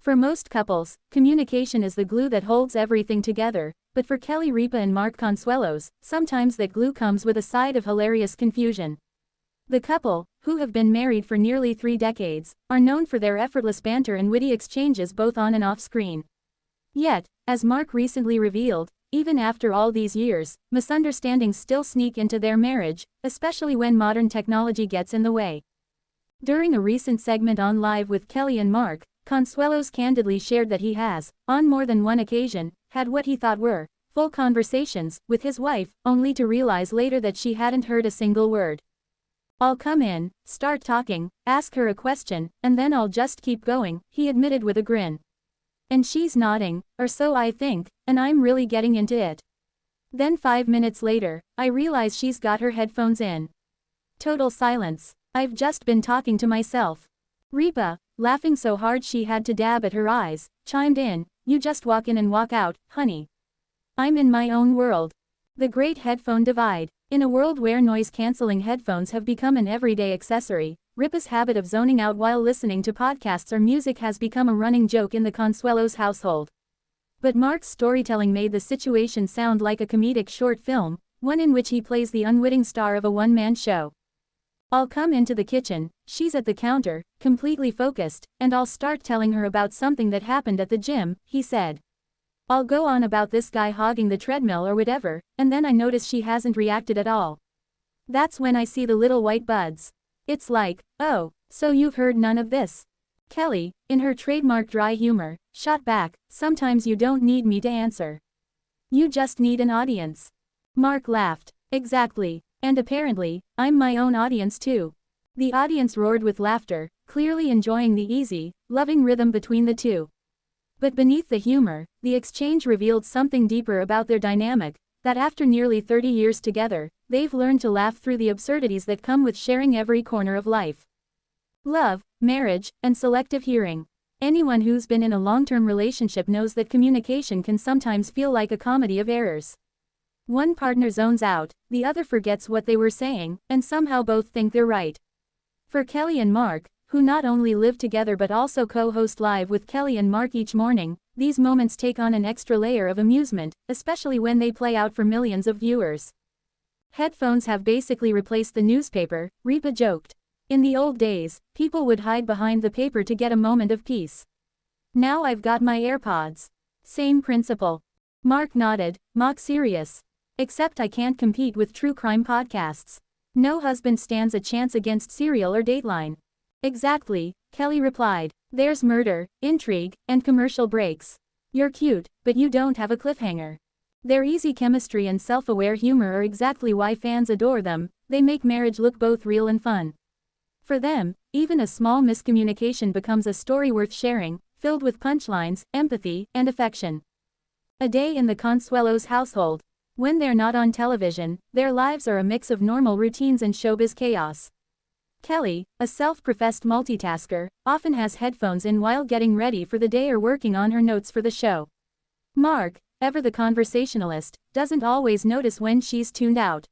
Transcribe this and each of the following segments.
For most couples, communication is the glue that holds everything together, but for Kelly Ripa and Mark Consuelos, sometimes that glue comes with a side of hilarious confusion. The couple, who have been married for nearly 3 decades, are known for their effortless banter and witty exchanges both on and off screen. Yet, as Mark recently revealed, even after all these years, misunderstandings still sneak into their marriage, especially when modern technology gets in the way. During a recent segment on Live with Kelly and Mark, Consuelos candidly shared that he has, on more than one occasion, had what he thought were full conversations with his wife, only to realize later that she hadn't heard a single word. "I'll come in, start talking, ask her a question, and then I'll just keep going," he admitted with a grin. "And she's nodding, or so I think, and I'm really getting into it. Then 5 minutes later, I realize she's got her headphones in. Total silence. I've just been talking to myself." Ripa, laughing so hard she had to dab at her eyes, chimed in, "You just walk in and walk out, honey. I'm in my own world." The great headphone divide. In a world where noise-canceling headphones have become an everyday accessory, Ripa's habit of zoning out while listening to podcasts or music has become a running joke in the Consuelos household. But Mark's storytelling made the situation sound like a comedic short film, one in which he plays the unwitting star of a one-man show. "I'll come into the kitchen, she's at the counter, completely focused, and I'll start telling her about something that happened at the gym," he said. "I'll go on about this guy hogging the treadmill or whatever, and then I notice she hasn't reacted at all. That's when I see the little white buds. It's like, oh, so you've heard none of this?" Kelly, in her trademark dry humor, shot back, "Sometimes you don't need me to answer. You just need an audience." Mark laughed. "Exactly. And apparently, I'm my own audience too." The audience roared with laughter, clearly enjoying the easy, loving rhythm between the two. But beneath the humor, the exchange revealed something deeper about their dynamic, that after nearly 30 years together, they've learned to laugh through the absurdities that come with sharing every corner of life. Love, marriage, and selective hearing. Anyone who's been in a long-term relationship knows that communication can sometimes feel like a comedy of errors. One partner zones out, the other forgets what they were saying, and somehow both think they're right. For Kelly and Mark, who not only live together but also co-host Live with Kelly and Mark each morning, these moments take on an extra layer of amusement, especially when they play out for millions of viewers. "Headphones have basically replaced the newspaper," Ripa joked. "In the old days, people would hide behind the paper to get a moment of peace. Now I've got my AirPods. Same principle." Mark nodded, mock serious. "Except I can't compete with true crime podcasts. No husband stands a chance against Serial or Dateline." "Exactly," Kelly replied. "There's murder, intrigue, and commercial breaks. You're cute, but you don't have a cliffhanger." Their easy chemistry and self-aware humor are exactly why fans adore them. They make marriage look both real and fun. For them, even a small miscommunication becomes a story worth sharing, filled with punchlines, empathy, and affection. A day in the Consuelos household. When they're not on television, their lives are a mix of normal routines and showbiz chaos. Kelly, a self-professed multitasker, often has headphones in while getting ready for the day or working on her notes for the show. Mark, ever the conversationalist, doesn't always notice when she's tuned out.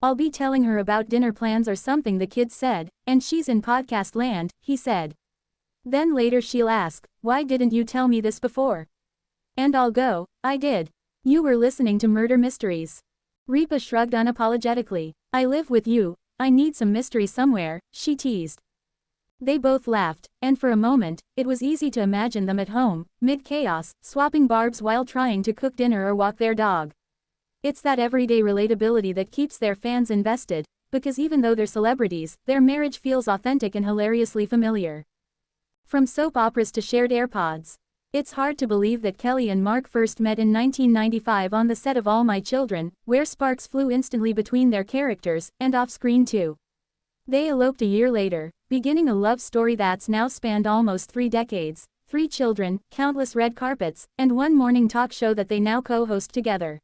"I'll be telling her about dinner plans or something the kids said, and she's in podcast land," he said. "Then later she'll ask, 'Why didn't you tell me this before?' And I'll go, 'I did. You were listening to Murder Mysteries.'" Ripa shrugged unapologetically. "I live with you. I need some mystery somewhere," she teased. They both laughed, and for a moment, it was easy to imagine them at home, mid-chaos, swapping barbs while trying to cook dinner or walk their dog. It's that everyday relatability that keeps their fans invested, because even though they're celebrities, their marriage feels authentic and hilariously familiar. From soap operas to shared AirPods. It's hard to believe that Kelly and Mark first met in 1995 on the set of All My Children, where sparks flew instantly between their characters, and off-screen too. They eloped a year later, beginning a love story that's now spanned almost 3 decades, 3 children, countless red carpets, and one morning talk show that they now co-host together.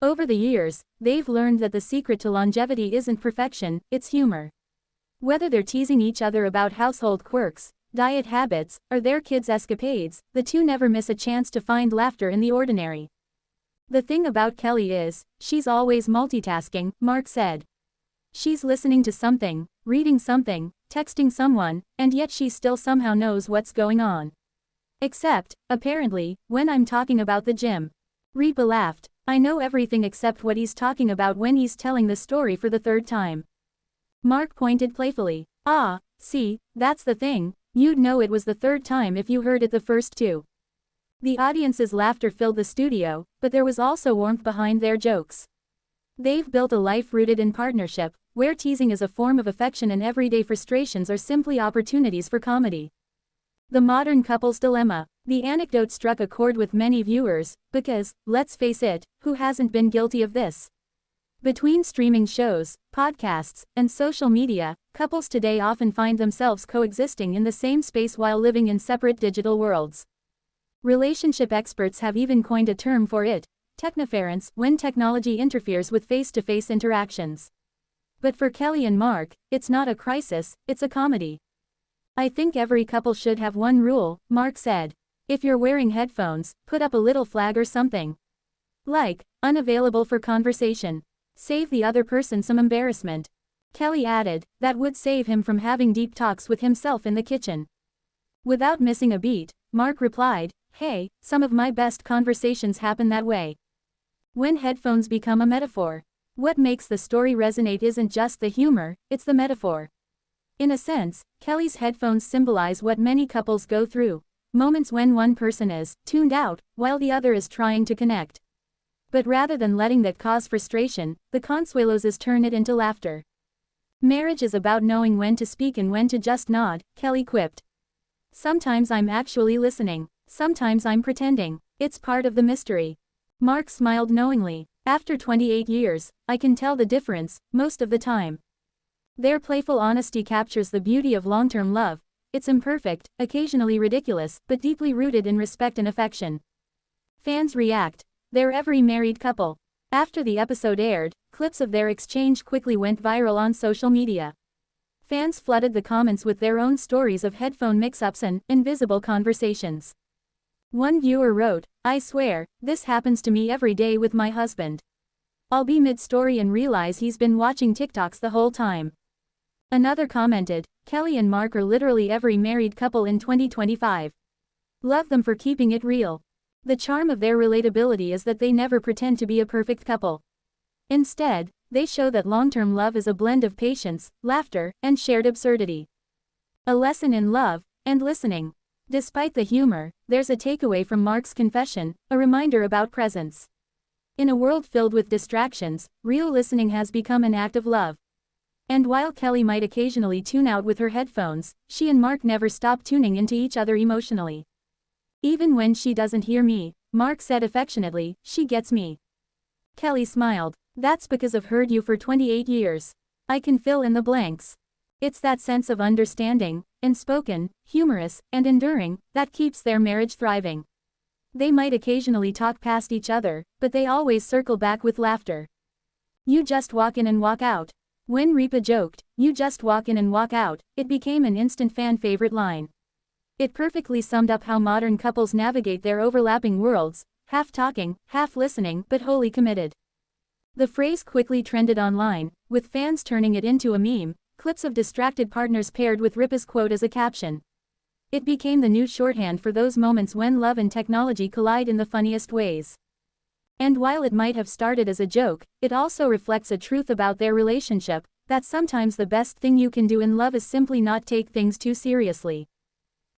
Over the years, they've learned that the secret to longevity isn't perfection, it's humor. Whether they're teasing each other about household quirks, diet habits, or their kids' escapades, the two never miss a chance to find laughter in the ordinary. "The thing about Kelly is, she's always multitasking," Mark said. "She's listening to something, reading something, texting someone, and yet she still somehow knows what's going on. Except, apparently, when I'm talking about the gym. Ripa laughed. I know everything except what he's talking about when he's telling the story for the third time. Mark pointed playfully. Ah, see, that's the thing, you'd know it was the third time if you heard it the first two. The audience's laughter filled the studio, but there was also warmth behind their jokes. They've built a life rooted in partnership, where teasing is a form of affection and everyday frustrations are simply opportunities for comedy. The modern couple's dilemma. The anecdote struck a chord with many viewers, because, let's face it, who hasn't been guilty of this? Between streaming shows, podcasts, and social media, couples today often find themselves coexisting in the same space while living in separate digital worlds. Relationship experts have even coined a term for it, technoference, when technology interferes with face-to-face interactions. But for Kelly and Mark, it's not a crisis, it's a comedy. I think every couple should have one rule, Mark said. If you're wearing headphones, put up a little flag or something. Like, unavailable for conversation. Save the other person some embarrassment. Kelly added, that would save him from having deep talks with himself in the kitchen. Without missing a beat, Mark replied, hey, some of my best conversations happen that way. When headphones become a metaphor. What makes the story resonate isn't just the humor, it's the metaphor. In a sense, Kelly's headphones symbolize what many couples go through. Moments when one person is tuned out, while the other is trying to connect. But rather than letting that cause frustration, the Consuelos turn it into laughter. Marriage is about knowing when to speak and when to just nod, Kelly quipped. Sometimes I'm actually listening, sometimes I'm pretending, it's part of the mystery. Mark smiled knowingly. After 28 years, I can tell the difference, most of the time. Their playful honesty captures the beauty of long-term love. It's imperfect, occasionally ridiculous, but deeply rooted in respect and affection. Fans react. They're every married couple. After the episode aired, clips of their exchange quickly went viral on social media. Fans flooded the comments with their own stories of headphone mix-ups and invisible conversations. One viewer wrote, I swear, this happens to me every day with my husband. I'll be mid-story and realize he's been watching TikToks the whole time. Another commented, Kelly and Mark are literally every married couple in 2025. Love them for keeping it real. The charm of their relatability is that they never pretend to be a perfect couple. Instead, they show that long-term love is a blend of patience, laughter, and shared absurdity. A lesson in love and listening. Despite the humor, there's a takeaway from Mark's confession, a reminder about presence. In a world filled with distractions, real listening has become an act of love. And while Kelly might occasionally tune out with her headphones, she and Mark never stop tuning into each other emotionally. Even when she doesn't hear me, Mark said affectionately, she gets me. Kelly smiled. That's because I've heard you for 28 years. I can fill in the blanks. It's that sense of understanding, unspoken, humorous, and enduring, that keeps their marriage thriving. They might occasionally talk past each other, but they always circle back with laughter. You just walk in and walk out. When Ripa joked, you just walk in and walk out, it became an instant fan favorite line. It perfectly summed up how modern couples navigate their overlapping worlds, half talking, half listening, but wholly committed. The phrase quickly trended online, with fans turning it into a meme, clips of distracted partners paired with Ripa's quote as a caption. It became the new shorthand for those moments when love and technology collide in the funniest ways. And while it might have started as a joke, it also reflects a truth about their relationship, that sometimes the best thing you can do in love is simply not take things too seriously.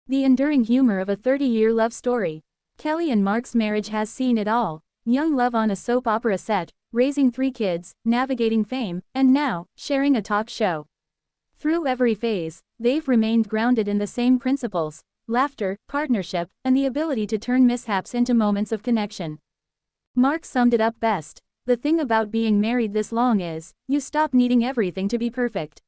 The enduring humor of a 30-year love story. Kelly and Mark's marriage has seen it all. Young love on a soap opera set, raising 3 kids, navigating fame, and now, sharing a talk show. Through every phase, they've remained grounded in the same principles: laughter, partnership, and the ability to turn mishaps into moments of connection. Mark summed it up best. The thing about being married this long is, you stop needing everything to be perfect.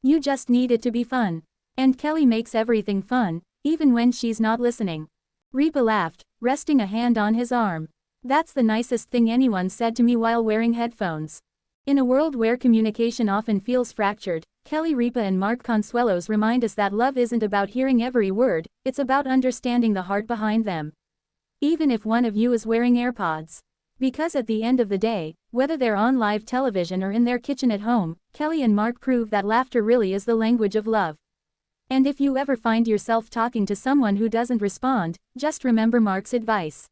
You just need it to be fun. And Kelly makes everything fun, even when she's not listening. Ripa laughed, resting a hand on his arm. That's the nicest thing anyone said to me while wearing headphones. In a world where communication often feels fractured, Kelly Ripa and Mark Consuelos remind us that love isn't about hearing every word, it's about understanding the heart behind them. Even if one of you is wearing AirPods. Because at the end of the day, whether they're on live television or in their kitchen at home, Kelly and Mark prove that laughter really is the language of love. And if you ever find yourself talking to someone who doesn't respond, just remember Mark's advice.